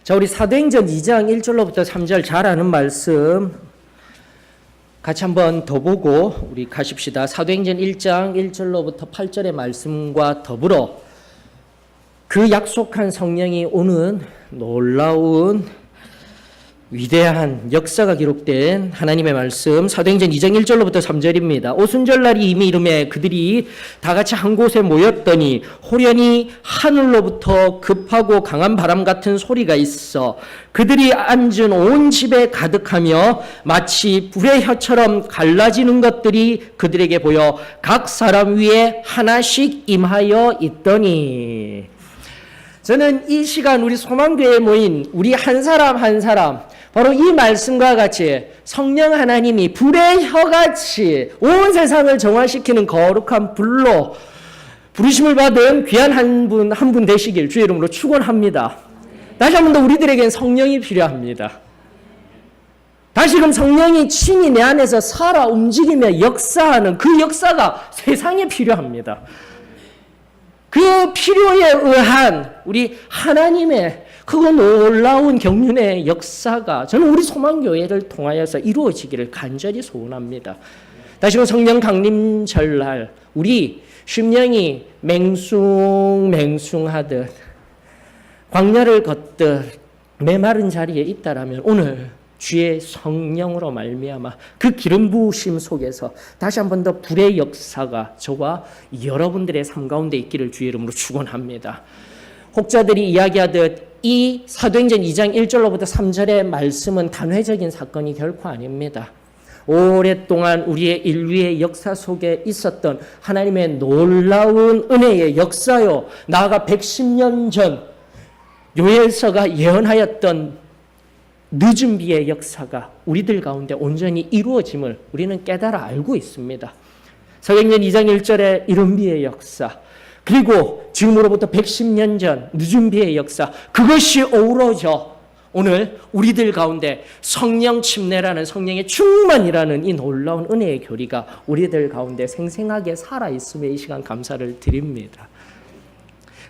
자, 우리 사도행전 2장 1절로부터 3절 잘 아는 말씀 같이 한번 더 보고 우리 가십시다. 사도행전 1장 1절로부터 8절의 말씀과 더불어 그 약속한 성령이 오는 놀라운 위대한 역사가 기록된 하나님의 말씀, 사도행전 2장 1절로부터 3절입니다. 오순절날이 이미 이름에 그들이 다 같이 한 곳에 모였더니 호련히 하늘로부터 급하고 강한 바람 같은 소리가 있어 그들이 앉은 온 집에 가득하며 마치 불의 혀처럼 갈라지는 것들이 그들에게 보여 각 사람 위에 하나씩 임하여 있더니. 저는 이 시간 우리 소망교회에 모인 우리 한 사람 한 사람 바로 이 말씀과 같이 성령 하나님이 불의 혀같이 온 세상을 정화시키는 거룩한 불로 부르심을 받은 귀한 한 분 되시길 주의 이름으로 축원합니다. 다시 한 번 더 우리들에겐 성령이 필요합니다. 다시금 성령이 친히 내 안에서 살아 움직이며 역사하는 그 역사가 세상에 필요합니다. 그 필요에 의한 우리 하나님의 그거 놀라운 경륜의 역사가 저는 우리 소망교회를 통하여서 이루어지기를 간절히 소원합니다. 다시금 성령 강림절날 우리 심령이 맹숭맹숭하듯 광야를 걷듯 메마른 자리에 있다라면 오늘 주의 성령으로 말미암아 그 기름 부으심 속에서 다시 한 번 더 불의 역사가 저와 여러분들의 삶 가운데 있기를 주의 이름으로 축원합니다. 혹자들이 이야기하듯 이 사도행전 2장 1절로부터 3절의 말씀은 단회적인 사건이 결코 아닙니다. 오랫동안 우리의 인류의 역사 속에 있었던 하나님의 놀라운 은혜의 역사요, 나아가 110년 전 요엘서가 예언하였던 늦은 비의 역사가 우리들 가운데 온전히 이루어짐을 우리는 깨달아 알고 있습니다. 사도행전 2장 1절의 이른 비의 역사, 그리고 지금으로부터 110년 전 늦은 비의 역사, 그것이 어우러져 오늘 우리들 가운데 성령 침례라는 성령의 충만이라는 이 놀라운 은혜의 교리가 우리들 가운데 생생하게 살아있음에 이 시간 감사를 드립니다.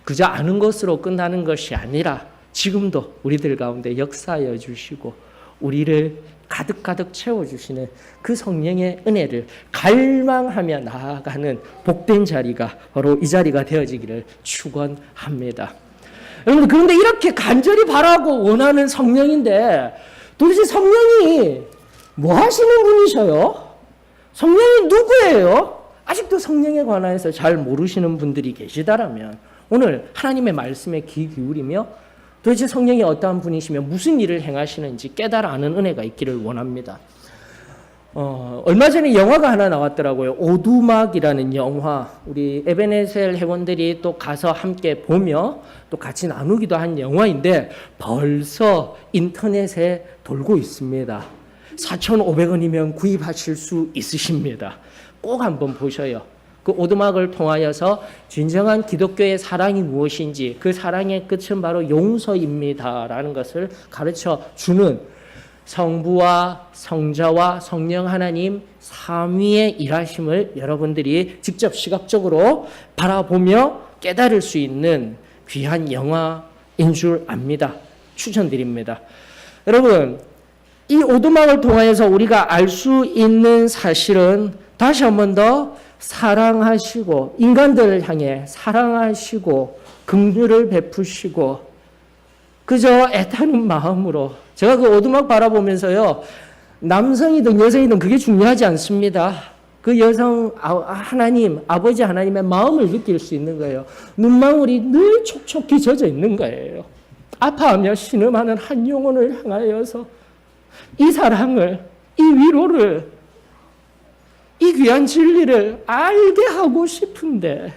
그저 아는 것으로 끝나는 것이 아니라 지금도 우리들 가운데 역사하여 주시고 우리를 가득가득 채워주시는 그 성령의 은혜를 갈망하며 나아가는 복된 자리가 바로 이 자리가 되어지기를 축원합니다. 여러분, 그런데 이렇게 간절히 바라고 원하는 성령인데 도대체 성령이 뭐 하시는 분이셔요? 성령이 누구예요? 아직도 성령에 관해서 잘 모르시는 분들이 계시다라면 오늘 하나님의 말씀에 귀 기울이며 도대체 성령이 어떠한 분이시며 무슨 일을 행하시는지 깨달아 아는 은혜가 있기를 원합니다. 얼마 전에 영화가 하나 나왔더라고요. 오두막이라는 영화. 우리 에베네셀 회원들이 또 가서 함께 보며 또 같이 나누기도 한 영화인데 벌써 인터넷에 돌고 있습니다. 4,500원이면 구입하실 수 있으십니다. 꼭 한번 보셔요. 그 오두막을 통하여서 진정한 기독교의 사랑이 무엇인지, 그 사랑의 끝은 바로 용서입니다라는 것을 가르쳐 주는 성부와 성자와 성령 하나님 삼위의 일하심을 여러분들이 직접 시각적으로 바라보며 깨달을 수 있는 귀한 영화인 줄 압니다. 추천드립니다. 여러분, 이 오두막을 통하여서 우리가 알 수 있는 사실은 다시 한 번 더 사랑하시고 인간들을 향해 사랑하시고 긍휼을 베푸시고 그저 애타는 마음으로, 제가 그 오두막 바라보면서요, 남성이든 여성이든 그게 중요하지 않습니다. 그 여성 하나님, 아버지 하나님의 마음을 느낄 수 있는 거예요. 눈망울이 늘 촉촉히 젖어 있는 거예요. 아파하며 신음하는 한 영혼을 향하여서 이 사랑을, 이 위로를, 이 귀한 진리를 알게 하고 싶은데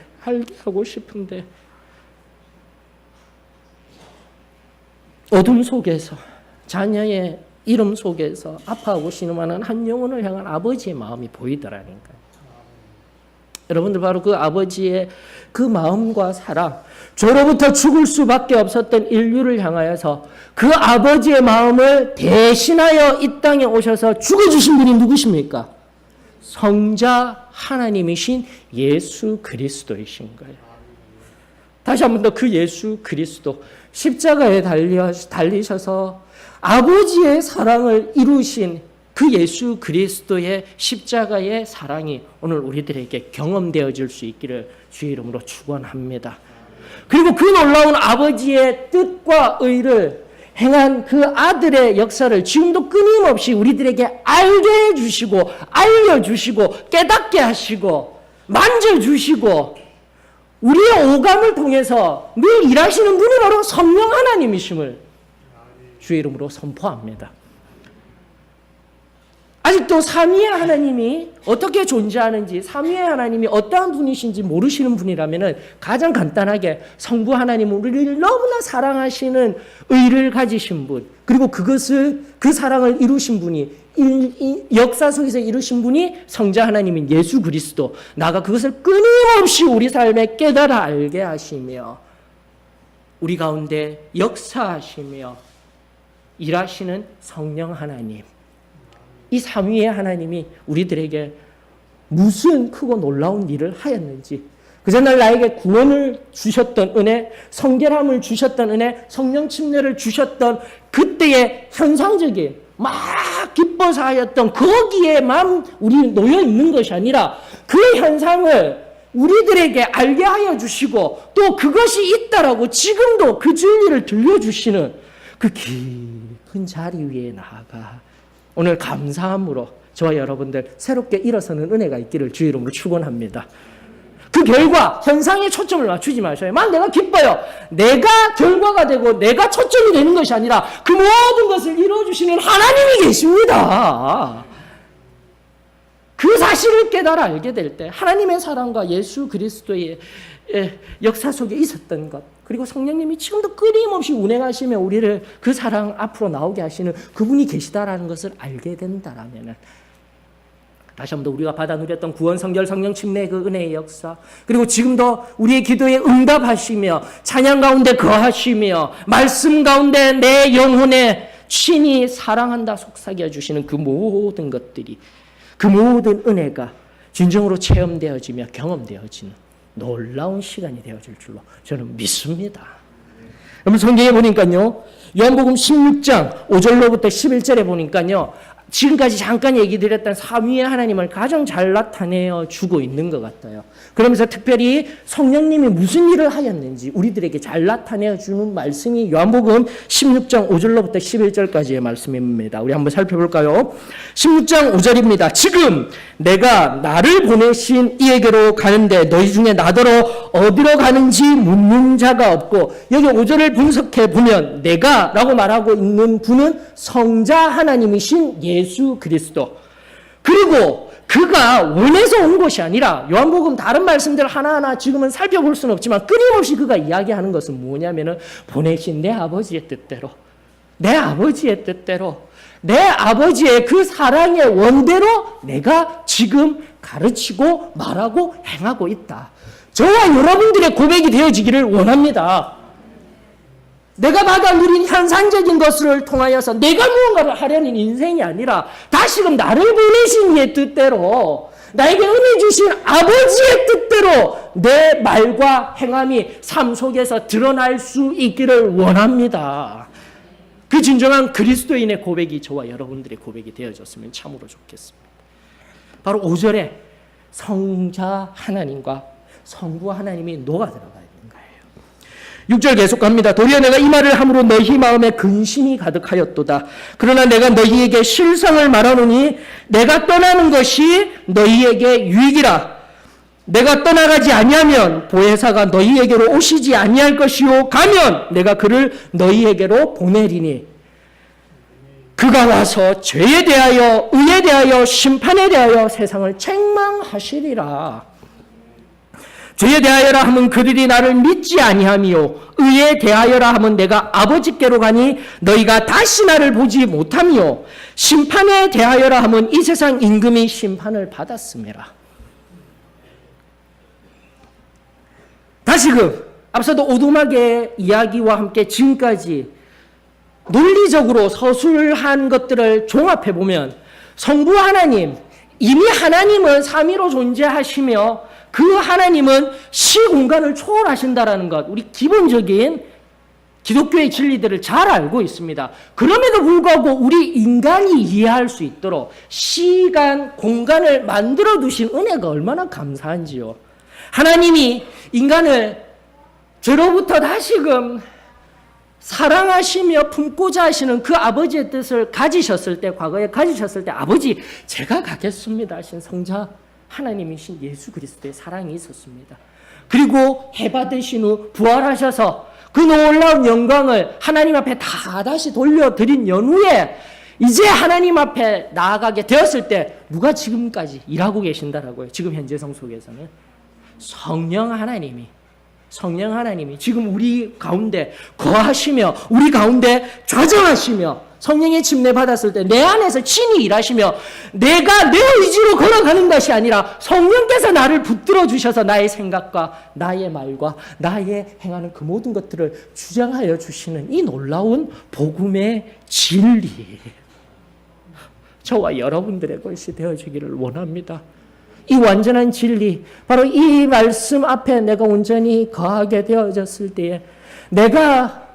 어둠 속에서, 자녀의 이름 속에서 아파하고 신음하는 한 영혼을 향한 아버지의 마음이 보이더라는 거예요. 여러분들, 바로 그 아버지의 그 마음과 사랑, 저로부터 죽을 수밖에 없었던 인류를 향하여서 그 아버지의 마음을 대신하여 이 땅에 오셔서 죽어주신 분이 누구십니까? 성자 하나님이신 예수 그리스도이신 거예요. 다시 한 번 더 그 예수 그리스도 십자가에 달리셔서 아버지의 사랑을 이루신 그 예수 그리스도의 십자가의 사랑이 오늘 우리들에게 경험되어질 수 있기를 주의 이름으로 축원합니다. 그리고 그 놀라운 아버지의 뜻과 의를 행한 그 아들의 역사를 지금도 끊임없이 우리들에게 알게 해주시고 알려주시고 깨닫게 하시고 만져주시고 우리의 오감을 통해서 늘 일하시는 분이 바로 성령 하나님이심을 주의 이름으로 선포합니다. 아직도 삼위의 하나님이 어떻게 존재하는지, 삼위의 하나님이 어떠한 분이신지 모르시는 분이라면 가장 간단하게 성부 하나님은 우리를 너무나 사랑하시는 의를 가지신 분, 그리고 그것을 그 사랑을 이루신 분이 역사 속에서 이루신 분이 성자 하나님인 예수 그리스도, 나가 그것을 끊임없이 우리 삶에 깨달아 알게 하시며 우리 가운데 역사하시며 일하시는 성령 하나님, 이 삼위의 하나님이 우리들에게 무슨 크고 놀라운 일을 하였는지, 그 전날 나에게 구원을 주셨던 은혜, 성결함을 주셨던 은혜, 성령 침례를 주셨던 그때의 현상적인 막 기뻐서 하였던 거기에만 우리 놓여 있는 것이 아니라 그 현상을 우리들에게 알게 하여 주시고 또 그것이 있다라고 지금도 그 진리를 들려주시는 그 깊은 자리 위에 나아가 오늘 감사함으로 저와 여러분들 새롭게 일어서는 은혜가 있기를 주의 이름으로 축원합니다. 그 결과 현상에 초점을 맞추지 마셔요. 만 내가 기뻐요. 내가 결과가 되고 내가 초점이 되는 것이 아니라 그 모든 것을 이루어주시는 하나님이 계십니다. 그 사실을 깨달아 알게 될 때 하나님의 사랑과 예수 그리스도의 역사 속에 있었던 것, 그리고 성령님이 지금도 끊임없이 운행하시며 우리를 그 사랑 앞으로 나오게 하시는 그분이 계시다라는 것을 알게 된다라면 다시 한번 더 우리가 받아 누렸던 구원, 성결, 성령 침례 그 은혜의 역사, 그리고 지금도 우리의 기도에 응답하시며 찬양 가운데 거하시며 말씀 가운데 내 영혼에 친히 사랑한다 속삭여 주시는 그 모든 것들이, 그 모든 은혜가 진정으로 체험되어지며 경험되어지는 놀라운 시간이 되어질 줄로 저는 믿습니다. 여러분 성경에 보니까요, 요한복음 16장 5절로부터 11절에 보니까요, 지금까지 잠깐 얘기 드렸던 삼위의 하나님을 가장 잘 나타내어 주고 있는 것 같아요. 그러면서 특별히 성령님이 무슨 일을 하였는지 우리들에게 잘 나타내어 주는 말씀이 요한복음 16장 5절로부터 11절까지의 말씀입니다. 우리 한번 살펴볼까요? 16장 5절입니다. 지금 내가 나를 보내신 이에게로 가는데 너희 중에 나더러 어디로 가는지 묻는 자가 없고, 여기 5절을 분석해 보면 내가 라고 말하고 있는 분은 성자 하나님이신 예수 그리스도, 그리고 그가 원해서 온 것이 아니라 요한복음 다른 말씀들 하나하나 지금은 살펴볼 수는 없지만 끊임없이 그가 이야기하는 것은 뭐냐면은 보내신 내 아버지의 뜻대로, 내 아버지의 뜻대로, 내 아버지의 그 사랑의 원대로 내가 지금 가르치고 말하고 행하고 있다. 저와 여러분들의 고백이 되어지기를 원합니다. 내가 받아 누린 현상적인 것을 통하여서 내가 무언가를 하려는 인생이 아니라 다시금 나를 보내신 이의 뜻대로, 나에게 은혜 주신 아버지의 뜻대로 내 말과 행함이 삶 속에서 드러날 수 있기를 원합니다. 그 진정한 그리스도인의 고백이 저와 여러분들의 고백이 되어졌으면 참으로 좋겠습니다. 바로 5절에 성자 하나님과 성부 하나님이 녹아 들어가 있는 거예요. 6절 계속 갑니다. 도리어 내가 이 말을 함으로 너희 마음에 근심이 가득하였도다. 그러나 내가 너희에게 실상을 말하노니 내가 떠나는 것이 너희에게 유익이라. 내가 떠나가지 아니하면 보혜사가 너희에게로 오시지 아니할 것이요, 가면 내가 그를 너희에게로 보내리니 그가 와서 죄에 대하여 의에 대하여 심판에 대하여 세상을 책망하시리라. 죄에 대하여라 하면 그들이 나를 믿지 아니하며 의에 대하여라 하면 내가 아버지께로 가니 너희가 다시 나를 보지 못하며 심판에 대하여라 하면 이 세상 임금이 심판을 받았음이라. 다시금 앞서도 오두막의 이야기와 함께 지금까지 논리적으로 서술한 것들을 종합해 보면 성부 하나님, 이미 하나님은 삼위로 존재하시며 그 하나님은 시공간을 초월하신다라는 것, 우리 기본적인 기독교의 진리들을 잘 알고 있습니다. 그럼에도 불구하고 우리 인간이 이해할 수 있도록 시간, 공간을 만들어 두신 은혜가 얼마나 감사한지요. 하나님이 인간을 죄로부터 다시금 사랑하시며 품고자 하시는 그 아버지의 뜻을 가지셨을 때, 과거에 가지셨을 때, 아버지 제가 가겠습니다 하신 성자 하나님이신 예수 그리스도의 사랑이 있었습니다. 그리고 해받으신 후 부활하셔서 그 놀라운 영광을 하나님 앞에 다 다시 돌려드린 연후에 이제 하나님 앞에 나아가게 되었을 때 누가 지금까지 일하고 계신다라고요. 지금 현재성 속에서는 성령 하나님이 지금 우리 가운데 거하시며 우리 가운데 좌정하시며 성령의 침례 받았을 때 내 안에서 친히 일하시며 내가 내 의지로 걸어가는 것이 아니라 성령께서 나를 붙들어 주셔서 나의 생각과 나의 말과 나의 행하는 그 모든 것들을 주장하여 주시는 이 놀라운 복음의 진리, 저와 여러분들의 것이 되어주기를 원합니다. 이 완전한 진리, 바로 이 말씀 앞에 내가 온전히 거하게 되어졌을 때에 내가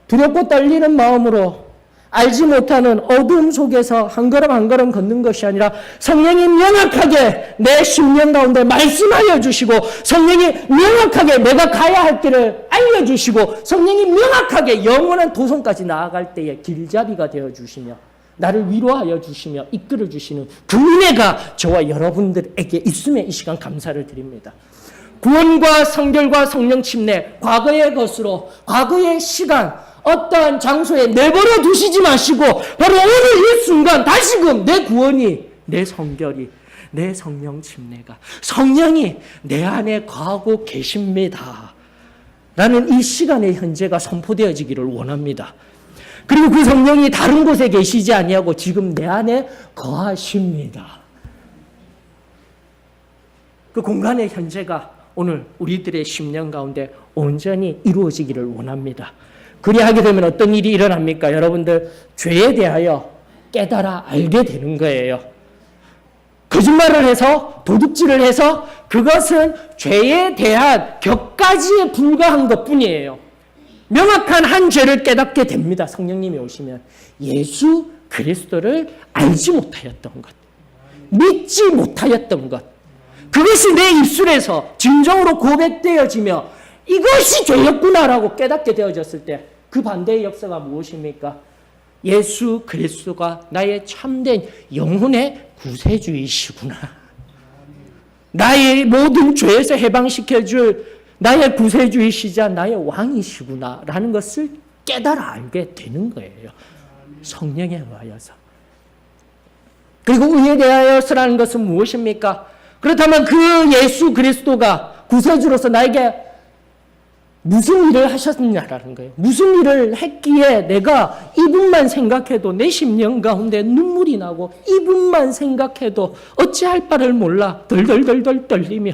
두렵고 떨리는 마음으로 알지 못하는 어둠 속에서 한 걸음 한 걸음 걷는 것이 아니라 성령이 명확하게 내 심령 가운데 말씀하여 주시고 성령이 명확하게 내가 가야 할 길을 알려주시고 성령이 명확하게 영원한 도성까지 나아갈 때에 길잡이가 되어주시며 나를 위로하여 주시며 이끌어 주시는 그 은혜가 저와 여러분들에게 있음에 이 시간 감사를 드립니다. 구원과 성결과 성령 침례, 과거의 것으로 과거의 시간 어떠한 장소에 내버려 두시지 마시고 바로 오늘 이 순간 다시금 내 구원이, 내 성결이, 내 성령 침례가 성령이 내 안에 거하고 계십니다 라는 이 시간의 현재가 선포되어지기를 원합니다. 그리고 그 성령이 다른 곳에 계시지 아니하고 지금 내 안에 거하십니다. 그 공간의 현재가 오늘 우리들의 심령 가운데 온전히 이루어지기를 원합니다. 그리하게 되면 어떤 일이 일어납니까? 여러분들 죄에 대하여 깨달아 알게 되는 거예요. 거짓말을 해서 도둑질을 해서 그것은 죄에 대한 격가지에 불과한 것뿐이에요. 명확한 한 죄를 깨닫게 됩니다. 성령님이 오시면 예수 그리스도를 알지 못하였던 것, 믿지 못하였던 것, 그것이 내 입술에서 진정으로 고백되어지며 이것이 죄였구나라고 깨닫게 되어졌을 때 그 반대의 역사가 무엇입니까? 예수 그리스도가 나의 참된 영혼의 구세주이시구나, 나의 모든 죄에서 해방시켜줄 나의 구세주이시자 나의 왕이시구나 라는 것을 깨달아 알게 되는 거예요. 성령에 의하여서. 그리고 의에 대하여서라는 것은 무엇입니까? 그렇다면 그 예수 그리스도가 구세주로서 나에게 무슨 일을 하셨느냐라는 거예요. 무슨 일을 했기에 내가 이분만 생각해도 내 심령 가운데 눈물이 나고 이분만 생각해도 어찌할 바를 몰라 덜덜덜덜 떨리며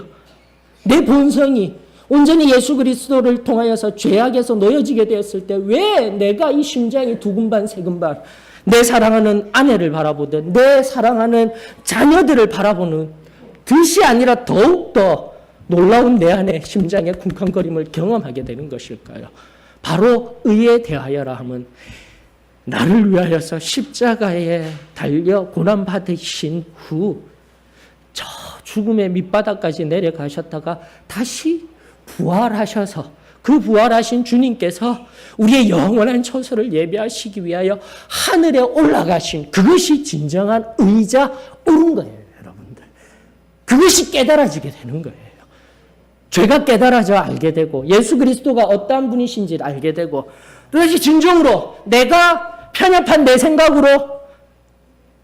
내 본성이 온전히 예수 그리스도를 통하여서 죄악에서 놓여지게 되었을 때 왜 내가 이 심장이 두근반 세근반 내 사랑하는 아내를 바라보든 내 사랑하는 자녀들을 바라보는 뜻이 아니라 더욱더 놀라운 내 안에 심장의 쿵쾅거림을 경험하게 되는 것일까요? 바로 의에 대하여라 하면 나를 위하여서 십자가에 달려 고난받으신 후 저 죽음의 밑바닥까지 내려가셨다가 다시 부활하셔서 그 부활하신 주님께서 우리의 영원한 처소를 예비하시기 위하여 하늘에 올라가신 그것이 진정한 의자 옳은 거예요, 여러분들. 그것이 깨달아지게 되는 거예요. 죄가 깨달아져 알게 되고 예수 그리스도가 어떠한 분이신지를 알게 되고 또다시 진정으로 내가 편협한 내 생각으로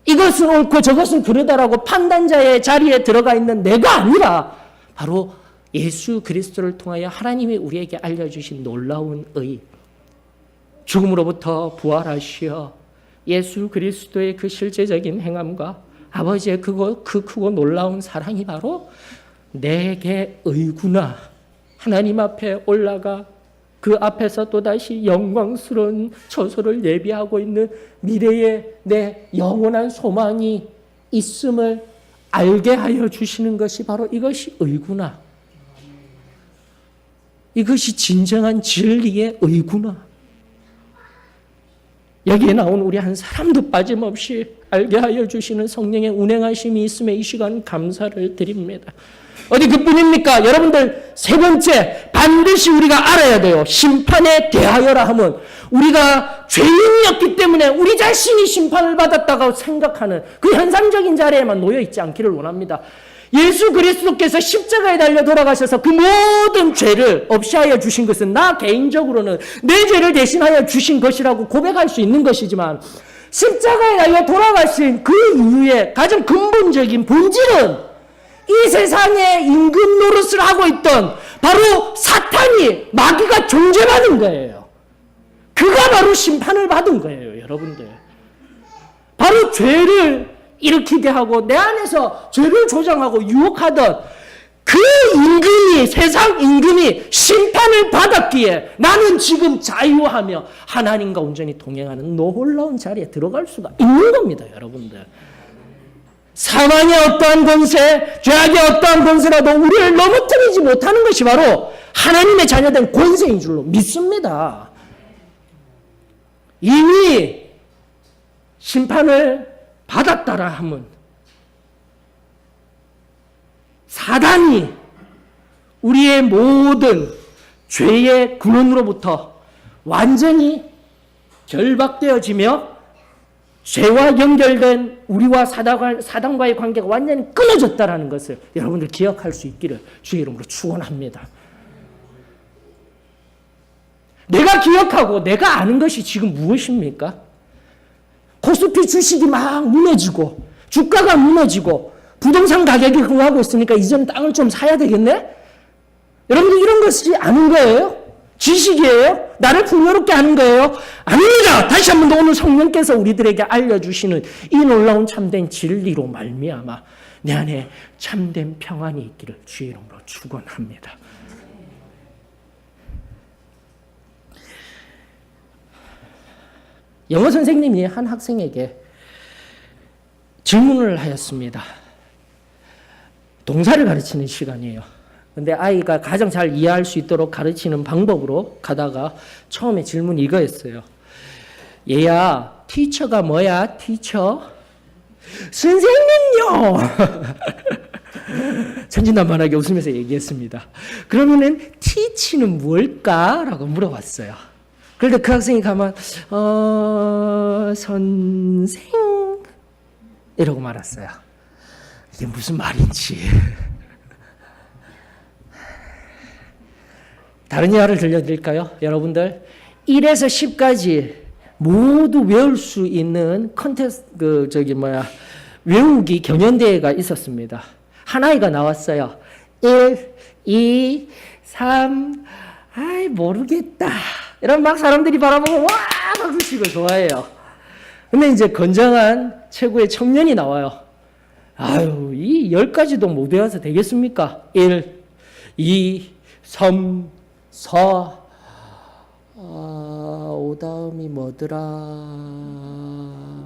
이것은 옳고 저것은 그르다라고 판단자의 자리에 들어가 있는 내가 아니라 바로 예수 그리스도를 통하여 하나님이 우리에게 알려주신 놀라운 의, 죽음으로부터 부활하시어 예수 그리스도의 그 실제적인 행함과 아버지의 그 크고 놀라운 사랑이 바로 내게 의구나. 하나님 앞에 올라가 그 앞에서 또다시 영광스러운 처소를 예비하고 있는 미래의 내 영원한 소망이 있음을 알게 하여 주시는 것이 바로 이것이 의구나. 이것이 진정한 진리의 의구나. 여기에 나온 우리 한 사람도 빠짐없이 알게 하여 주시는 성령의 운행하심이 있음에 이 시간 감사를 드립니다. 어디 그뿐입니까? 여러분들 세 번째 반드시 우리가 알아야 돼요. 심판에 대하여라 하면 우리가 죄인이었기 때문에 우리 자신이 심판을 받았다고 생각하는 그 현상적인 자리에만 놓여있지 않기를 원합니다. 예수 그리스도께서 십자가에 달려 돌아가셔서 그 모든 죄를 없이 하여 주신 것은 나 개인적으로는 내 죄를 대신하여 주신 것이라고 고백할 수 있는 것이지만 십자가에 달려 돌아가신 그 이후에 가장 근본적인 본질은 이 세상에 임금 노릇을 하고 있던 바로 사탄이 마귀가 존재하는 거예요. 그가 바로 심판을 받은 거예요, 여러분들. 바로 죄를 일으키게 하고 내 안에서 죄를 조장하고 유혹하던 그 임금이, 세상 임금이 심판을 받았기에 나는 지금 자유하며 하나님과 온전히 동행하는 놀라운 자리에 들어갈 수가 있는 겁니다, 여러분들. 사망의 어떠한 권세, 죄악의 어떠한 권세라도 우리를 넘어뜨리지 못하는 것이 바로 하나님의 자녀된 권세인 줄로 믿습니다. 이미 심판을 받았다라 하면 사단이 우리의 모든 죄의 근원으로부터 완전히 결박되어지며 죄와 연결된 우리와 사단과의 관계가 완전히 끊어졌다는 것을 여러분들 기억할 수 있기를 주의 이름으로 축원합니다. 내가 기억하고 내가 아는 것이 지금 무엇입니까? 코스피 주식이 막 무너지고 주가가 무너지고 부동산 가격이 흥하고 있으니까 이제는 땅을 좀 사야 되겠네? 여러분들 이런 것이 아는 거예요? 지식이에요? 나를 풍요롭게 하는 거예요? 아닙니다. 다시 한 번 더 오늘 성령께서 우리들에게 알려주시는 이 놀라운 참된 진리로 말미암아 내 안에 참된 평안이 있기를 주의 이름으로 축원합니다. 영어 선생님이 한 학생에게 질문을 하였습니다. 동사를 가르치는 시간이에요. 근데 아이가 가장 잘 이해할 수 있도록 가르치는 방법으로 가다가 처음에 질문이 이거였어요. 얘야, 티처가 뭐야? 티처? 선생님요! 천진난만하게 웃으면서 얘기했습니다. 그러면은 티치는 뭘까? 라고 물어봤어요. 그런데 그 학생이 가만 선생 이러고 말았어요. 이게 무슨 말인지. 다른 예화를 들려드릴까요? 여러분들 1에서 10까지 모두 외울 수 있는 외우기 경연대회가 있었습니다. 한 아이가 나왔어요. 1, 2, 3, 아이 모르겠다. 이런 막 사람들이 바라보고 와 박수 치고 좋아해요. 근데 이제 건장한 최고의 청년이 나와요. 아유, 이 10가지도 못 외워서 되겠습니까? 1, 2, 3, 4, 5 다음이 뭐더라?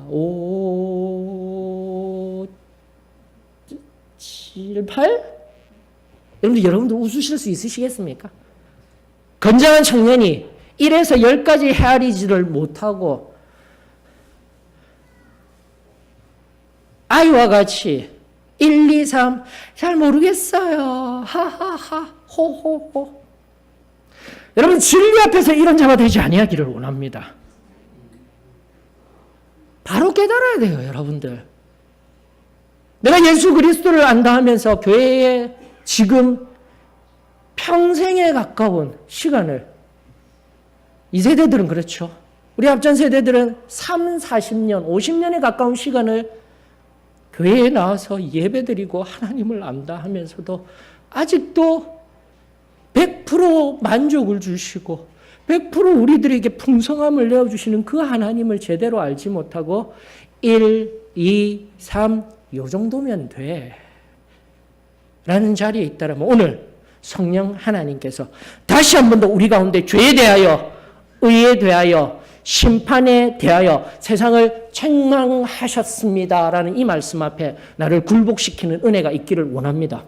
5, 7, 8? 여러분들 웃으실 수 있으시겠습니까? 건장한 청년이 1에서 10까지 헤아리지를 못하고 아이와 같이 1, 2, 3 잘 모르겠어요. 하하하 호호호. 여러분 진리 앞에서 이런 자가 되지 아니하기를 원합니다. 바로 깨달아야 돼요, 여러분들. 내가 예수 그리스도를 안다 하면서 교회에 지금 평생에 가까운 시간을 이 세대들은 그렇죠. 우리 앞전 세대들은 3, 40년, 50년에 가까운 시간을 교회에 나와서 예배드리고 하나님을 안다 하면서도 아직도 100% 만족을 주시고 100% 우리들에게 풍성함을 내어주시는 그 하나님을 제대로 알지 못하고 1, 2, 3 요 정도면 돼 라는 자리에 있다면 오늘 성령 하나님께서 다시 한 번 더 우리 가운데 죄에 대하여 의에 대하여 심판에 대하여 세상을 책망하셨습니다라는 이 말씀 앞에 나를 굴복시키는 은혜가 있기를 원합니다.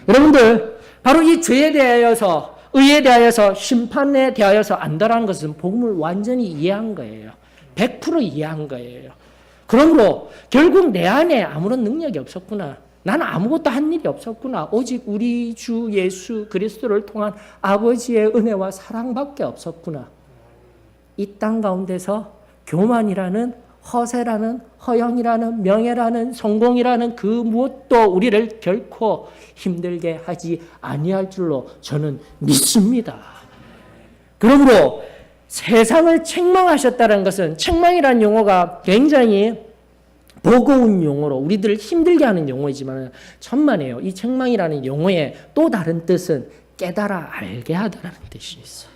여러분들, 바로 이 죄에 대하여서, 의에 대하여서, 심판에 대하여서 안다라는 것은 복음을 완전히 이해한 거예요. 100% 이해한 거예요. 그러므로 결국 내 안에 아무런 능력이 없었구나. 나는 아무것도 한 일이 없었구나. 오직 우리 주 예수 그리스도를 통한 아버지의 은혜와 사랑밖에 없었구나. 이 땅 가운데서 교만이라는, 허세라는, 허영이라는, 명예라는, 성공이라는 그 무엇도 우리를 결코 힘들게 하지 아니할 줄로 저는 믿습니다. 그러므로 세상을 책망하셨다는 것은, 책망이라는 용어가 굉장히 버거운 용어로 우리들을 힘들게 하는 용어이지만 천만에요. 이 책망이라는 용어의 또 다른 뜻은 깨달아 알게 하다라는 뜻이 있어요.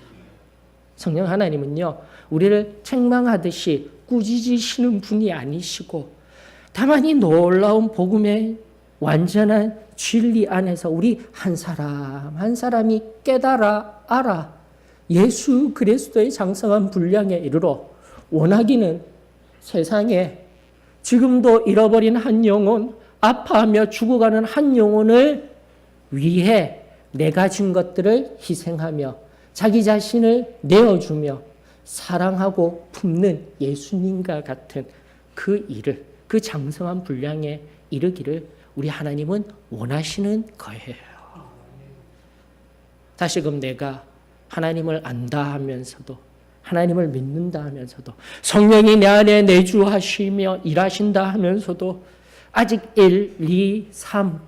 성령 하나님은요, 우리를 책망하듯이 꾸짖으시는 분이 아니시고, 다만 이 놀라운 복음의 완전한 진리 안에서 우리 한 사람 한 사람이 깨달아 알아 예수 그리스도의 장성한 분량에 이르러 원하기는 세상에 지금도 잃어버린 한 영혼, 아파하며 죽어가는 한 영혼을 위해 내 가진 것들을 희생하며 자기 자신을 내어주며 사랑하고 품는 예수님과 같은 그 일을, 그 장성한 분량에 이르기를 우리 하나님은 원하시는 거예요. 다시금 내가 하나님을 안다 하면서도, 하나님을 믿는다 하면서도, 성령이 내 안에 내주하시며 일하신다 하면서도 아직 1, 2, 3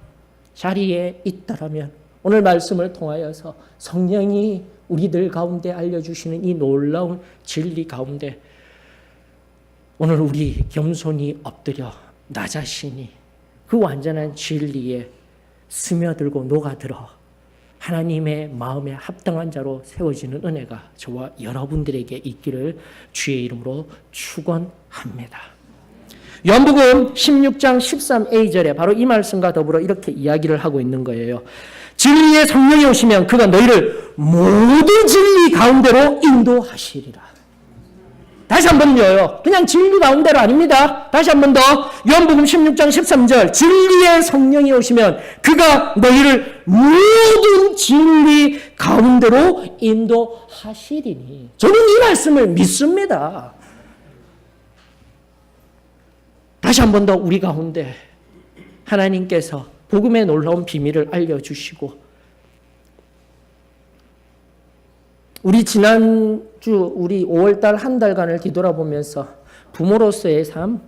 자리에 있다라면 오늘 말씀을 통하여서 성령이 우리들 가운데 알려주시는 이 놀라운 진리 가운데 오늘 우리 겸손히 엎드려 나 자신이 그 완전한 진리에 스며들고 녹아들어 하나님의 마음에 합당한 자로 세워지는 은혜가 저와 여러분들에게 있기를 주의 이름으로 축원합니다. 요한복음 16장 13a절에 바로 이 말씀과 더불어 이렇게 이야기를 하고 있는 거예요. 진리의 성령이 오시면 그가 너희를 모든 진리 가운데로 인도하시리라. 다시 한 번요. 그냥 진리 가운데로 아닙니다. 다시 한 번 더. 요한복음 16장 13절. 진리의 성령이 오시면 그가 너희를 모든 진리 가운데로 인도하시리니. 저는 이 말씀을 믿습니다. 다시 한 번 더 우리 가운데 하나님께서 복음의 놀라운 비밀을 알려주시고, 우리 지난주 우리 5월달 한 달간을 뒤돌아보면서 부모로서의 삶,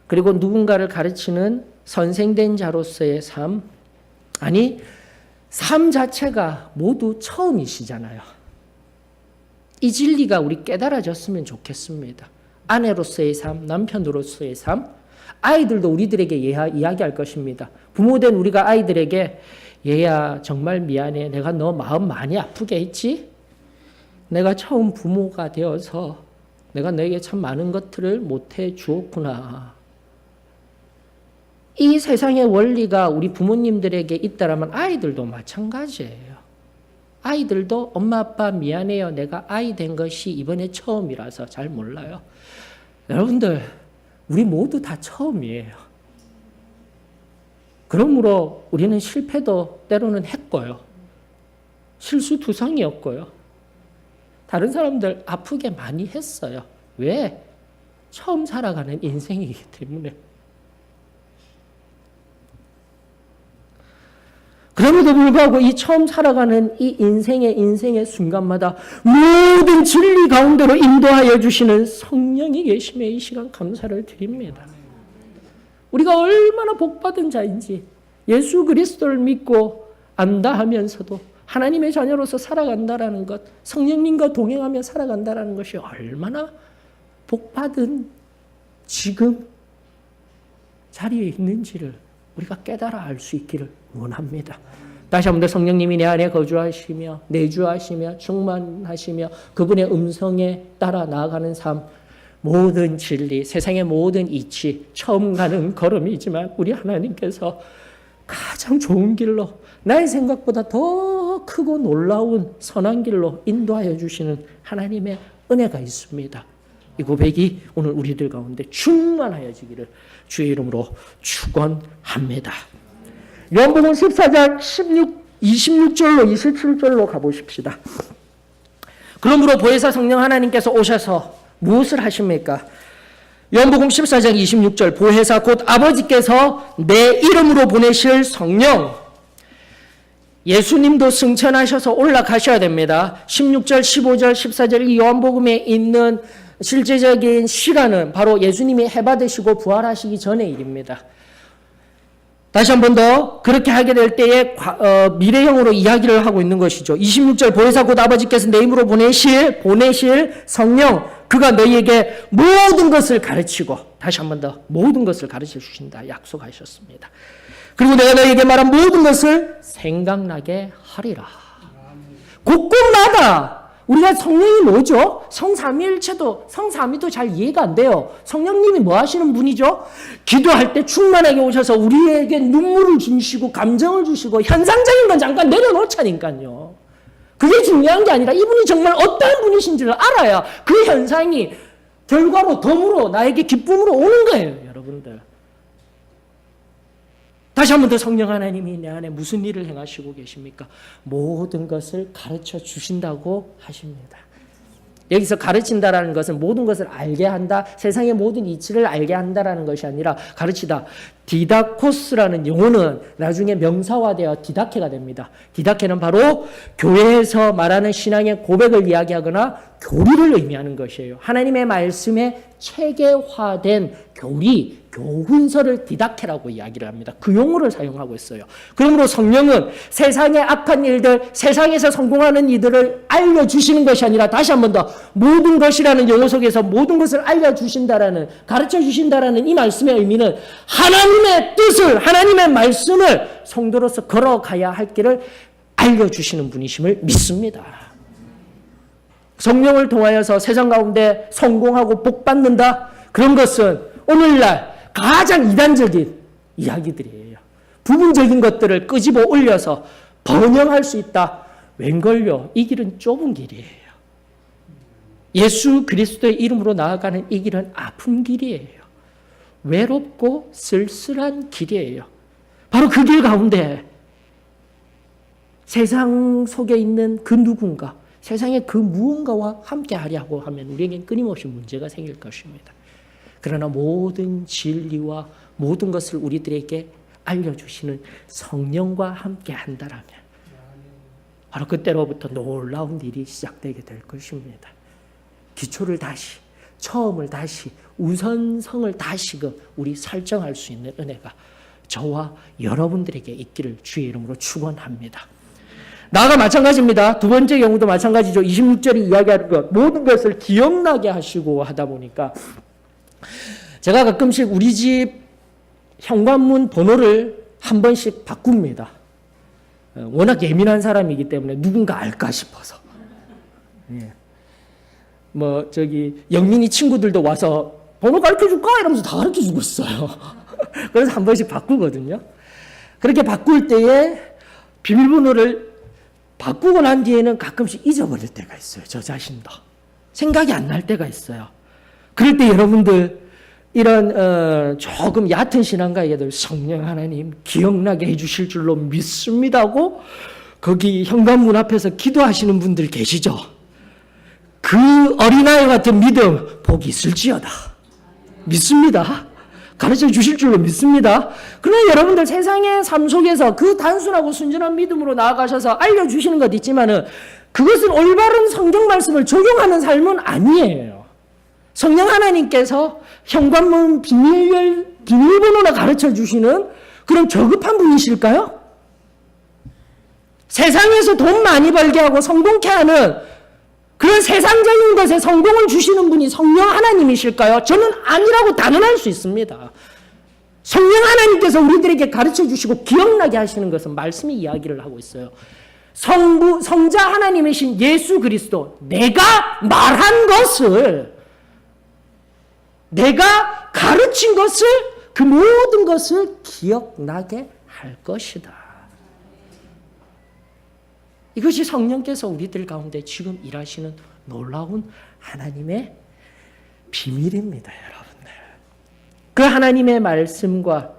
그리고 누군가를 가르치는 선생된 자로서의 삶, 아니 삶 자체가 모두 처음이시잖아요. 이 진리가 우리 깨달아졌으면 좋겠습니다. 아내로서의 삶, 남편으로서의 삶, 아이들도 우리들에게 이야기할 것입니다. 부모된 우리가 아이들에게 얘야 정말 미안해. 내가 너 마음 많이 아프게 했지? 내가 처음 부모가 되어서 내가 너에게 참 많은 것들을 못해 주었구나. 이 세상의 원리가 우리 부모님들에게 있다라면 아이들도 마찬가지예요. 아이들도 엄마 아빠 미안해요. 내가 아이 된 것이 이번에 처음이라서 잘 몰라요. 여러분들 우리 모두 다 처음이에요. 그러므로 우리는 실패도 때로는 했고요. 실수투성이었고요. 다른 사람들 아프게 많이 했어요. 왜? 처음 살아가는 인생이기 때문에. 그럼에도 불구하고 이 처음 살아가는 이 인생의 순간마다 모든 진리 가운데로 인도하여 주시는 성령이 계심에 이 시간 감사를 드립니다. 우리가 얼마나 복받은 자인지 예수 그리스도를 믿고 안다 하면서도 하나님의 자녀로서 살아간다라는 것, 성령님과 동행하며 살아간다라는 것이 얼마나 복받은 지금 자리에 있는지를 우리가 깨달아 알 수 있기를 원합니다. 다시 한번 더 성령님이 내 안에 거주하시며 내주하시며 충만하시며 그분의 음성에 따라 나아가는 삶, 모든 진리, 세상의 모든 이치, 처음 가는 걸음이지만 우리 하나님께서 가장 좋은 길로, 나의 생각보다 더 크고 놀라운 선한 길로 인도하여 주시는 하나님의 은혜가 있습니다. 이 고백이 오늘 우리들 가운데 충만하여지기를 주의 이름으로 축원합니다. 요한복음 14장 26절로 27절로 가보십시다. 그러므로 보혜사 성령 하나님께서 오셔서 무엇을 하십니까? 요한복음 14장 26절 보혜사 곧 아버지께서 내 이름으로 보내실 성령, 예수님도 승천하셔서 올라가셔야 됩니다. 16절, 15절, 14절 이 요한복음에 있는 실제적인 시간은 바로 예수님이 해받으시고 부활하시기 전의 일입니다. 다시 한 번 더 그렇게 하게 될 때에 미래형으로 이야기를 하고 있는 것이죠. 26절 보혜사 곧 아버지께서 내 이름으로 보내실 성령, 그가 너희에게 모든 것을 가르치고, 다시 한 번 더 모든 것을 가르쳐 주신다 약속하셨습니다. 그리고 내가 너희에게 말한 모든 것을 생각나게 하리라. 곳곳마다 우리가 성령이 뭐죠? 성삼위도 잘 이해가 안 돼요. 성령님이 뭐 하시는 분이죠? 기도할 때 충만하게 오셔서 우리에게 눈물을 주시고 감정을 주시고 현상적인 건 잠깐 내려놓자니까요. 그게 중요한 게 아니라 이분이 정말 어떠한 분이신지를 알아야 그 현상이 결과로 덤으로 나에게 기쁨으로 오는 거예요, 여러분들. 다시 한 번 더 성령 하나님이 내 안에 무슨 일을 행하시고 계십니까? 모든 것을 가르쳐 주신다고 하십니다. 여기서 가르친다라는 것은 모든 것을 알게 한다, 세상의 모든 이치를 알게 한다라는 것이 아니라 가르치다. 디다코스라는 용어는 나중에 명사화되어 디다케가 됩니다. 디다케는 바로 교회에서 말하는 신앙의 고백을 이야기하거나 교리를 의미하는 것이에요. 하나님의 말씀에 체계화된 교훈서를 디다케라고 이야기를 합니다. 그 용어를 사용하고 있어요. 그러므로 성령은 세상의 악한 일들, 세상에서 성공하는 이들을 알려주시는 것이 아니라 다시 한 번 더 모든 것이라는 용어 속에서 모든 것을 알려주신다라는, 가르쳐주신다라는 이 말씀의 의미는 하나님의 뜻을, 하나님의 말씀을 성도로서 걸어가야 할 길을 알려주시는 분이심을 믿습니다. 성령을 통하여서 세상 가운데 성공하고 복받는다? 그런 것은 오늘날 가장 이단적인 이야기들이에요. 부분적인 것들을 끄집어 올려서 번영할 수 있다. 웬걸요? 이 길은 좁은 길이에요. 예수 그리스도의 이름으로 나아가는 이 길은 아픈 길이에요. 외롭고 쓸쓸한 길이에요. 바로 그 길 가운데 세상 속에 있는 그 누군가, 세상의 그 무언가와 함께 하려고 하면 우리에겐 끊임없이 문제가 생길 것입니다. 그러나 모든 진리와 모든 것을 우리들에게 알려주시는 성령과 함께 한다라면 바로 그때로부터 놀라운 일이 시작되게 될 것입니다. 기초를 다시, 처음을 다시, 우선성을 다시금 우리 설정할 수 있는 은혜가 저와 여러분들에게 있기를 주의 이름으로 축원합니다. 나가 마찬가지입니다. 두 번째 경우도 마찬가지죠. 26절이 이야기하는 것, 모든 것을 기억나게 하시고 하다 보니까 제가 가끔씩 우리 집 현관문 번호를 한 번씩 바꿉니다. 워낙 예민한 사람이기 때문에 누군가 알까 싶어서. 영민이 친구들도 와서 번호 가르쳐줄까? 이러면서 다 가르쳐주고 있어요. 그래서 한 번씩 바꾸거든요. 그렇게 바꿀 때에 비밀번호를 바꾸고 난 뒤에는 가끔씩 잊어버릴 때가 있어요. 저 자신도. 생각이 안 날 때가 있어요. 그럴 때 여러분들 이런 조금 얕은 신앙가에게도 성령 하나님 기억나게 해주실 줄로 믿습니다고 거기 현관문 앞에서 기도하시는 분들 계시죠? 그 어린아이 같은 믿음 복이 있을지어다. 믿습니다. 가르쳐 주실 줄로 믿습니다. 그러나 여러분들 세상의 삶 속에서 그 단순하고 순전한 믿음으로 나아가셔서 알려주시는 것 있지만은 그것은 올바른 성경 말씀을 적용하는 삶은 아니에요. 성령 하나님께서 현관문 비밀번호나 가르쳐 주시는 그런 저급한 분이실까요? 세상에서 돈 많이 벌게 하고 성공케 하는 그런 세상적인 것에 성공을 주시는 분이 성령 하나님이실까요? 저는 아니라고 단언할 수 있습니다. 성령 하나님께서 우리들에게 가르쳐 주시고 기억나게 하시는 것은 말씀이 이야기를 하고 있어요. 성자 하나님이신 예수 그리스도, 내가 말한 것을, 내가 가르친 것을, 그 모든 것을 기억나게 할 것이다. 이것이 성령께서 우리들 가운데 지금 일하시는 놀라운 하나님의 비밀입니다, 여러분들. 그 하나님의 말씀과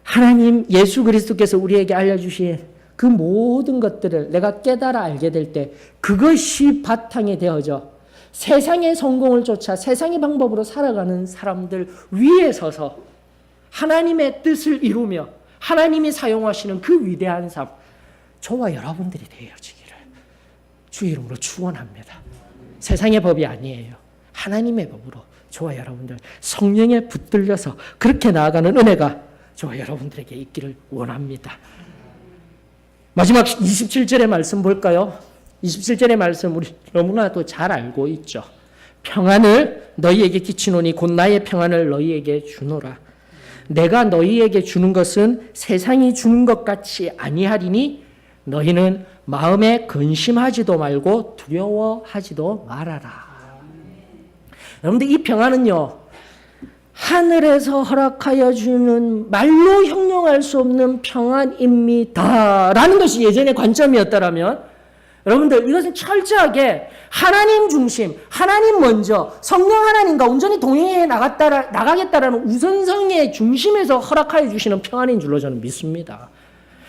하나님 예수 그리스도께서 우리에게 알려주신 그 모든 것들을 내가 깨달아 알게 될 때 그것이 바탕이 되어져 세상의 성공을 쫓아 세상의 방법으로 살아가는 사람들 위에 서서 하나님의 뜻을 이루며 하나님이 사용하시는 그 위대한 삶, 저와 여러분들이 되어지기를 주의 이름으로 축원합니다. 세상의 법이 아니에요. 하나님의 법으로 저와 여러분들 성령에 붙들려서 그렇게 나아가는 은혜가 저와 여러분들에게 있기를 원합니다. 마지막 27절의 말씀 볼까요? 27절의 말씀 우리 너무나도 잘 알고 있죠. 평안을 너희에게 끼치노니 곧 나의 평안을 너희에게 주노라. 내가 너희에게 주는 것은 세상이 주는 것 같이 아니하리니 너희는 마음에 근심하지도 말고 두려워하지도 말아라. 여러분들 이 평안은요, 하늘에서 허락하여 주는 말로 형용할 수 없는 평안입니다 라는 것이 예전의 관점이었다면 여러분들 이것은 철저하게 하나님 중심, 하나님 먼저 성령 하나님과 온전히 동행해 나가겠다라는 우선성의 중심에서 허락하여 주시는 평안인 줄로 저는 믿습니다.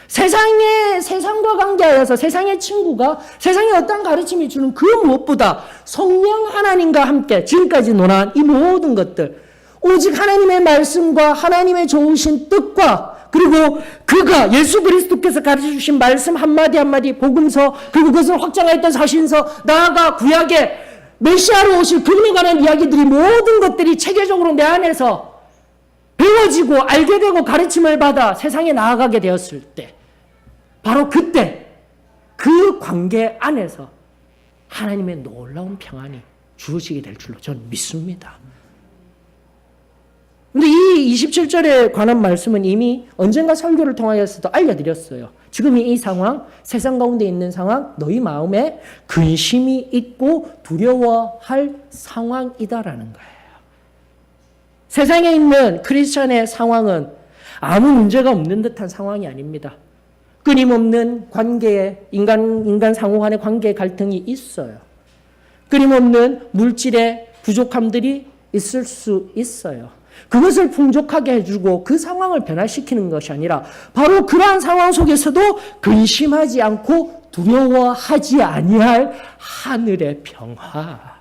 세상과 관계하여서 세상의 친구가 세상의 어떤 가르침이 주는 그 무엇보다 성령 하나님과 함께 지금까지 논한 이 모든 것들, 오직 하나님의 말씀과 하나님의 좋으신 뜻과 그리고 그가 예수 그리스도께서 가르쳐주신 말씀 한마디 한마디 복음서 그리고 그것을 확장하였던 사신서 나아가 구약의 메시아로 오실 그분에 관한 이야기들이 모든 것들이 체계적으로 내 안에서 배워지고 알게 되고 가르침을 받아 세상에 나아가게 되었을 때 바로 그때 그 관계 안에서 하나님의 놀라운 평안이 주어지게 될 줄로 저는 믿습니다. 근데 이 27절에 관한 말씀은 이미 언젠가 설교를 통하여서도 알려드렸어요. 지금 이 상황, 세상 가운데 있는 상황, 너희 마음에 근심이 있고 두려워할 상황이다라는 거예요. 세상에 있는 크리스천의 상황은 아무 문제가 없는 듯한 상황이 아닙니다. 끊임없는 관계에, 인간 상호 간의 관계의 갈등이 있어요. 끊임없는 물질의 부족함들이 있을 수 있어요. 그것을 풍족하게 해주고 그 상황을 변화시키는 것이 아니라 바로 그러한 상황 속에서도 근심하지 않고 두려워하지 아니할 하늘의 평화.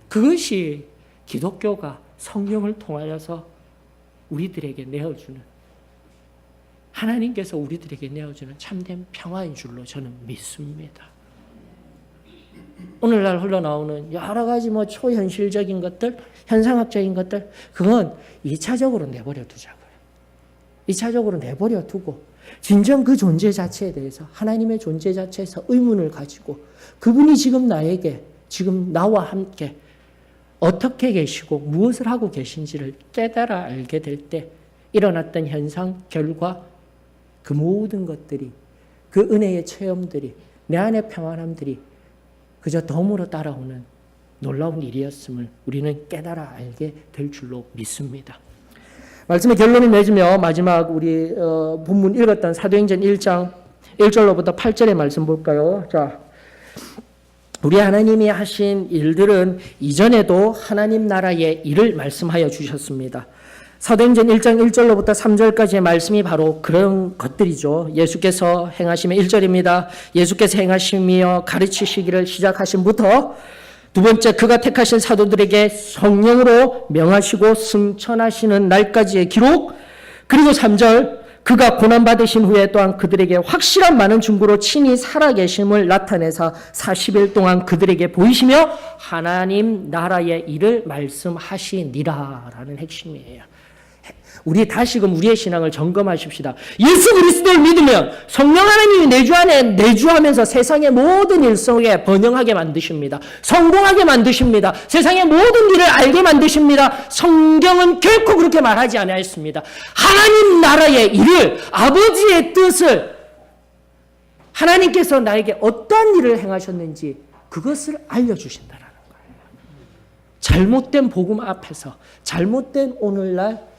그것이 기독교가 성령을 통하여서 우리들에게 내어주는, 하나님께서 우리들에게 내어주는 참된 평화인 줄로 저는 믿습니다. 오늘날 흘러나오는 여러 가지 초현실적인 것들, 현상학적인 것들, 그건 2차적으로 내버려 두자고요. 2차적으로 내버려 두고 진정 그 존재 자체에 대해서 하나님의 존재 자체에서 의문을 가지고 그분이 지금 나에게, 지금 나와 함께 어떻게 계시고 무엇을 하고 계신지를 깨달아 알게 될 때 일어났던 현상, 결과, 그 모든 것들이, 그 은혜의 체험들이, 내 안의 평안함들이 그저 덤으로 따라오는 놀라운 일이었음을 우리는 깨달아 알게 될 줄로 믿습니다. 말씀의 결론을 맺으며 마지막 우리 본문 읽었던 사도행전 1장 1절로부터 8절의 말씀 볼까요? 자, 우리 하나님이 하신 일들은 이전에도 하나님 나라의 일을 말씀하여 주셨습니다. 사도행전 1장 1절로부터 3절까지의 말씀이 바로 그런 것들이죠. 예수께서 행하시며 1절입니다. 예수께서 행하시며 가르치시기를 시작하심부터 두 번째, 그가 택하신 사도들에게 성령으로 명하시고 승천하시는 날까지의 기록, 그리고 3절, 그가 고난받으신 후에 또한 그들에게 확실한 많은 증거로 친히 살아계심을 나타내사 40일 동안 그들에게 보이시며 하나님 나라의 일을 말씀하시니라라는 핵심이에요. 우리 다시금 우리의 신앙을 점검하십시다. 예수 그리스도를 믿으면 성령 하나님이 내 주 안에 내주하면서 세상의 모든 일 속에 번영하게 만드십니다. 성공하게 만드십니다. 세상의 모든 일을 알게 만드십니다. 성경은 결코 그렇게 말하지 않았습니다. 하나님 나라의 일을, 아버지의 뜻을, 하나님께서 나에게 어떤 일을 행하셨는지 그것을 알려주신다라는 거예요. 잘못된 복음 앞에서, 잘못된 오늘날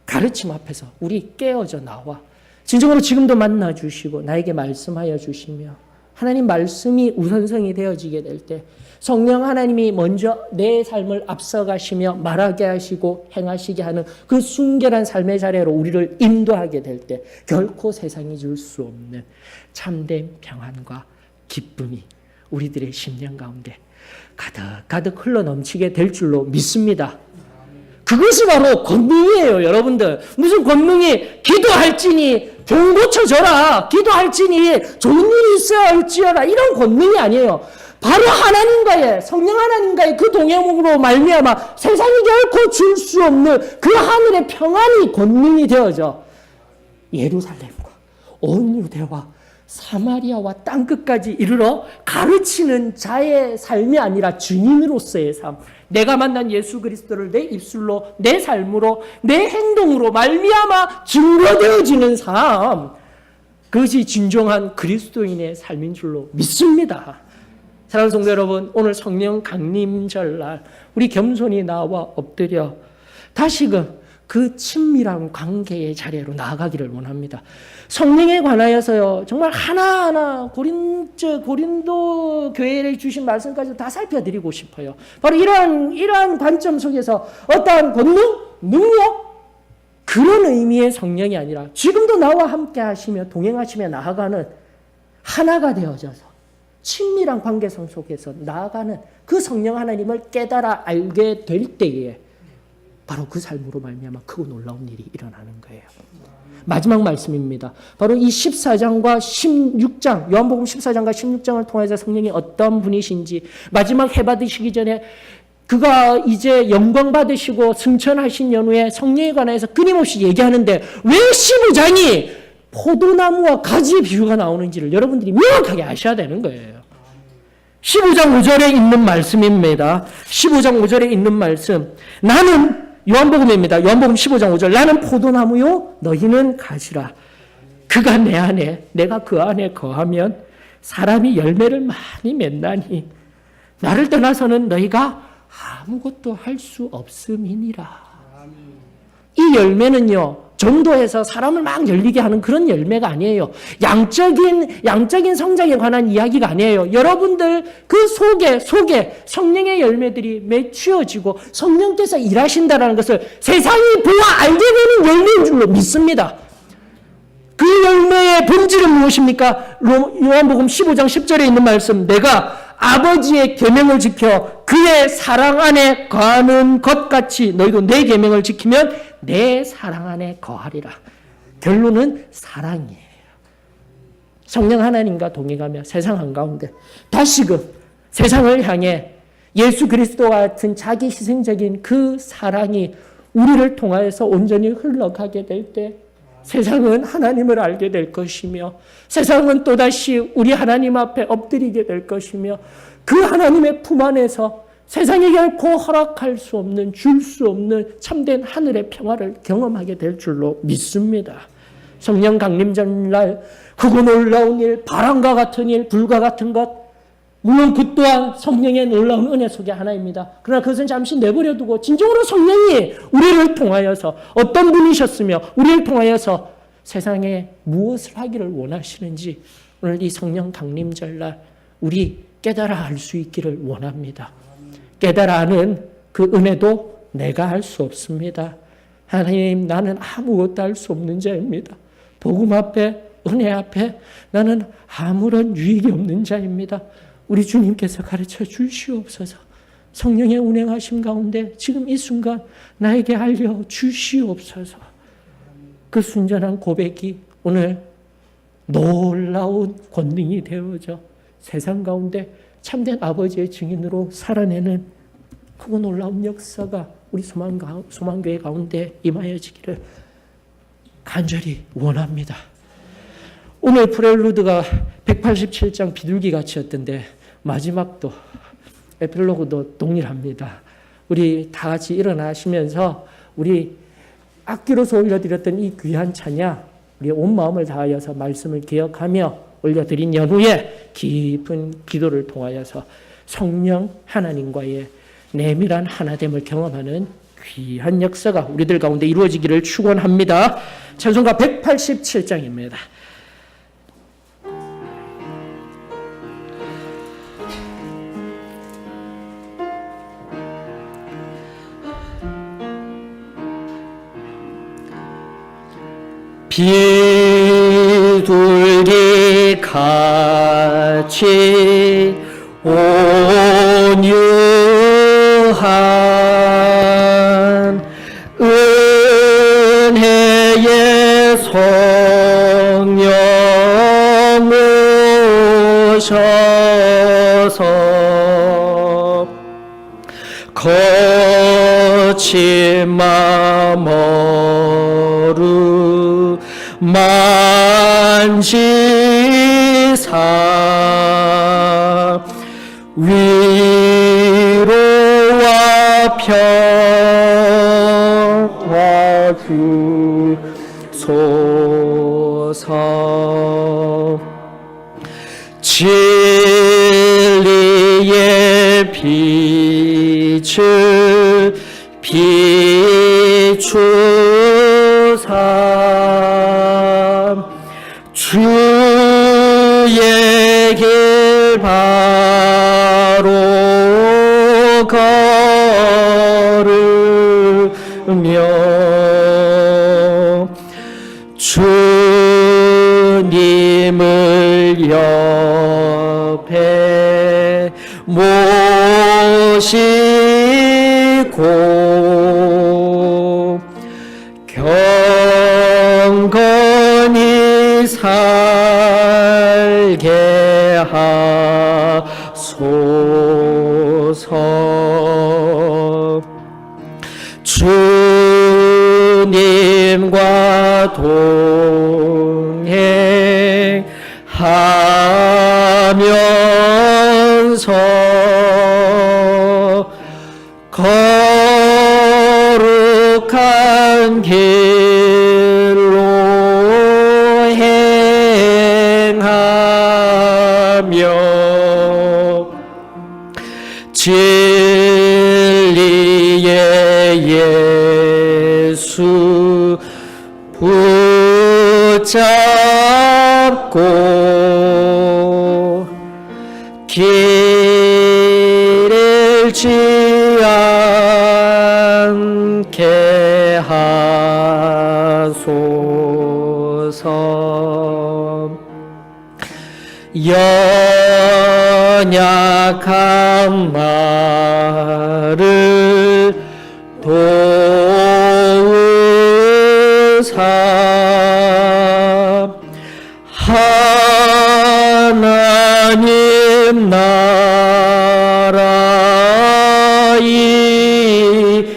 가르침 앞에서 우리 깨어져 나와 진정으로 지금도 만나주시고 나에게 말씀하여 주시며 하나님 말씀이 우선성이 되어지게 될 때 성령 하나님이 먼저 내 삶을 앞서가시며 말하게 하시고 행하시게 하는 그 순결한 삶의 자리로 우리를 인도하게 될 때 결코 세상이 줄 수 없는 참된 평안과 기쁨이 우리들의 심령 가운데 가득 흘러넘치게 될 줄로 믿습니다. 그것이 바로 권능이에요, 여러분들. 무슨 권능이 기도할지니 병 고쳐져라, 기도할지니 좋은 일이 있어야 할지어라, 이런 권능이 아니에요. 바로 하나님과의, 성령 하나님과의 그 동행으로 말미암아 세상이 결코 줄 수 없는 그 하늘의 평안이 권능이 되어져 예루살렘과 온 유대와 사마리아와 땅끝까지 이르러 가르치는 자의 삶이 아니라 주님으로서의 삶, 내가 만난 예수 그리스도를 내 입술로, 내 삶으로, 내 행동으로 말미암아 증거되어지는 삶, 그것이 진정한 그리스도인의 삶인 줄로 믿습니다. 사랑하는 성도 여러분, 오늘 성령 강림절날 우리 겸손히 나와 엎드려 다시금 그 친밀한 관계의 자리로 나아가기를 원합니다. 성령에 관하여서요, 정말 하나하나 고린도 교회에 주신 말씀까지 다 살펴드리고 싶어요. 바로 이러한 관점 속에서 어떠한 권능, 능력, 그런 의미의 성령이 아니라 지금도 나와 함께 하시며 동행하시며 나아가는 하나가 되어져서 친밀한 관계성 속에서 나아가는 그 성령 하나님을 깨달아 알게 될 때에 바로 그 삶으로 말미암아 크고 놀라운 일이 일어나는 거예요. 마지막 말씀입니다. 바로 이 14장과 16장, 요한복음 14장과 16장을 통해서 성령이 어떤 분이신지 마지막 해 받으시기 전에 그가 이제 영광 받으시고 승천하신 연후에 성령에 관해서 끊임없이 얘기하는데 왜 15장이 포도나무와 가지의 비유가 나오는지를 여러분들이 명확하게 아셔야 되는 거예요. 15장 5절에 있는 말씀입니다. 15장 5절에 있는 말씀. 나는 요한복음입니다. 요한복음 15장 5절. 나는 포도나무요 너희는 가지라. 그가 내 안에 내가 그 안에 거하면 사람이 열매를 많이 맺나니 나를 떠나서는 너희가 아무것도 할 수 없음이니라. 이 열매는요, 전도해서 사람을 막 열리게 하는 그런 열매가 아니에요. 양적인 성장에 관한 이야기가 아니에요. 여러분들 그 속에 성령의 열매들이 맺혀지고 성령께서 일하신다는 것을 세상이 보아 알게 되는 열매인 줄로 믿습니다. 그 열매의 본질은 무엇입니까? 요한복음 15장 10절에 있는 말씀, 내가 아버지의 계명을 지켜 그의 사랑 안에 거하는 것 같이 너희도 내 계명을 지키면 내 사랑 안에 거하리라. 결론은 사랑이에요. 성령 하나님과 동행하며 세상 한가운데 다시금 세상을 향해 예수 그리스도와 같은 자기 희생적인 그 사랑이 우리를 통하여서 온전히 흘러가게 될 때 세상은 하나님을 알게 될 것이며 세상은 또다시 우리 하나님 앞에 엎드리게 될 것이며 그 하나님의 품 안에서 세상에 결코 허락할 수 없는, 줄 수 없는 참된 하늘의 평화를 경험하게 될 줄로 믿습니다. 성령 강림절날 크고 놀라운 일, 바람과 같은 일, 불과 같은 것, 물론 그 또한 성령의 놀라운 은혜 속의 하나입니다. 그러나 그것은 잠시 내버려두고 진정으로 성령이 우리를 통하여서 어떤 분이셨으며 우리를 통하여서 세상에 무엇을 하기를 원하시는지 오늘 이 성령 강림절날 우리 깨달아 알 수 있기를 원합니다. 깨달아 아는 그 은혜도 내가 할 수 없습니다. 하나님, 나는 아무것도 할 수 없는 자입니다. 복음 앞에, 은혜 앞에 나는 아무런 유익이 없는 자입니다. 우리 주님께서 가르쳐 주시옵소서. 성령의 운행하심 가운데 지금 이 순간 나에게 알려 주시옵소서. 그 순전한 고백이 오늘 놀라운 권능이 되어져 세상 가운데 참된 아버지의 증인으로 살아내는 크고 놀라운 역사가 우리 소망교회 가운데 임하여지기를 간절히 원합니다. 오늘 프렐루드가 187장 비둘기같이였던데 마지막도 에필로그도 동일합니다. 우리 다 같이 일어나시면서 우리 악기로서 올려드렸던 이 귀한 찬양 우리 온 마음을 다하여서 말씀을 기억하며 올려드린 연후에 깊은 기도를 통하여서 성령 하나님과의 내밀한 하나됨을 경험하는 귀한 역사가 우리들 가운데 이루어지기를 축원합니다. 찬송가 187장입니다. 비둘기 같이 온유한 은혜의 성령 오셔서 거친 마음 만지사 위로와 평화 주소서. 진리의 빛을 비추사 주의 길 바로 걸으며 주님을 옆에 모시고 경건히 살게 하소서. 주님과 동행하면서 거룩한 길로 행하며 진리의 예수 붙잡고 길을 잃지 않게 하소서. 연약한 나를 도우사 하나님 나라 이르러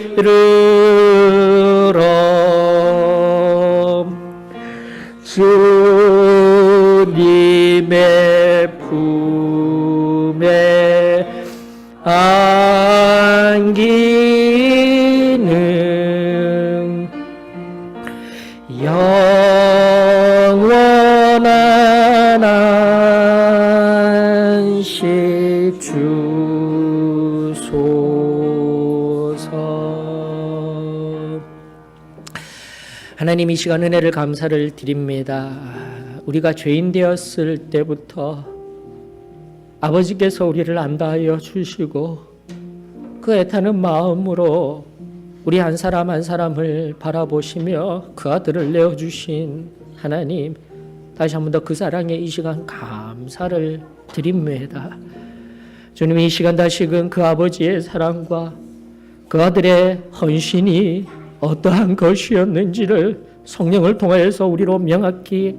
주님의 품에 안기는 영원한 안식 주소서. 하나님, 이 시간 은혜를 감사를 드립니다. 우리가 죄인 되었을 때부터 아버지께서 우리를 안다하여 주시고 그 애타는 마음으로 우리 한 사람 한 사람을 바라보시며 그 아들을 내어주신 하나님, 다시 한 번 더 그 사랑에 이 시간 감사를 드립니다. 주님, 이 시간 다시금 그 아버지의 사랑과 그 아들의 헌신이 어떠한 것이었는지를 성령을 통하여서 우리로 명확히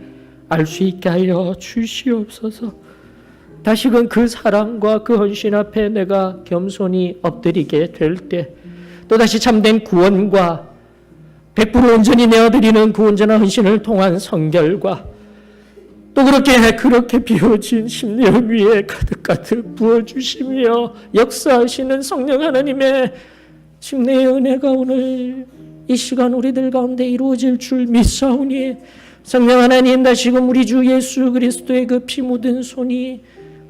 알 수 있게 하여 주시옵소서. 다시금 그 사랑과 그 헌신 앞에 내가 겸손히 엎드리게 될 때 또다시 참된 구원과 100% 온전히 내어드리는 그 온전한 헌신을 통한 성결과 또 그렇게 비워진 심령 위에 가득 부어주시며 역사하시는 성령 하나님의 심내의 은혜가 오늘 이 시간 우리들 가운데 이루어질 줄 믿사오니, 성령 하나님, 다시금 우리 주 예수 그리스도의 그 피 묻은 손이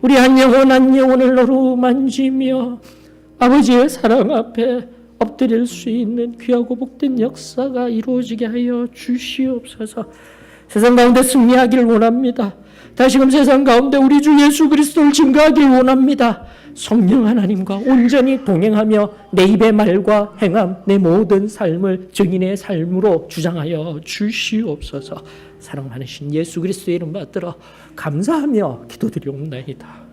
우리 한 영혼을 어루만지며 아버지의 사랑 앞에 엎드릴 수 있는 귀하고 복된 역사가 이루어지게 하여 주시옵소서. 세상 가운데 승리하기를 원합니다. 다시금 세상 가운데 우리 주 예수 그리스도를 증거하기를 원합니다. 성령 하나님과 온전히 동행하며 내 입의 말과 행함, 내 모든 삶을 증인의 삶으로 주장하여 주시옵소서. 사랑 많으신 예수 그리스도의 이름 받들어 감사하며 기도드리옵나이다.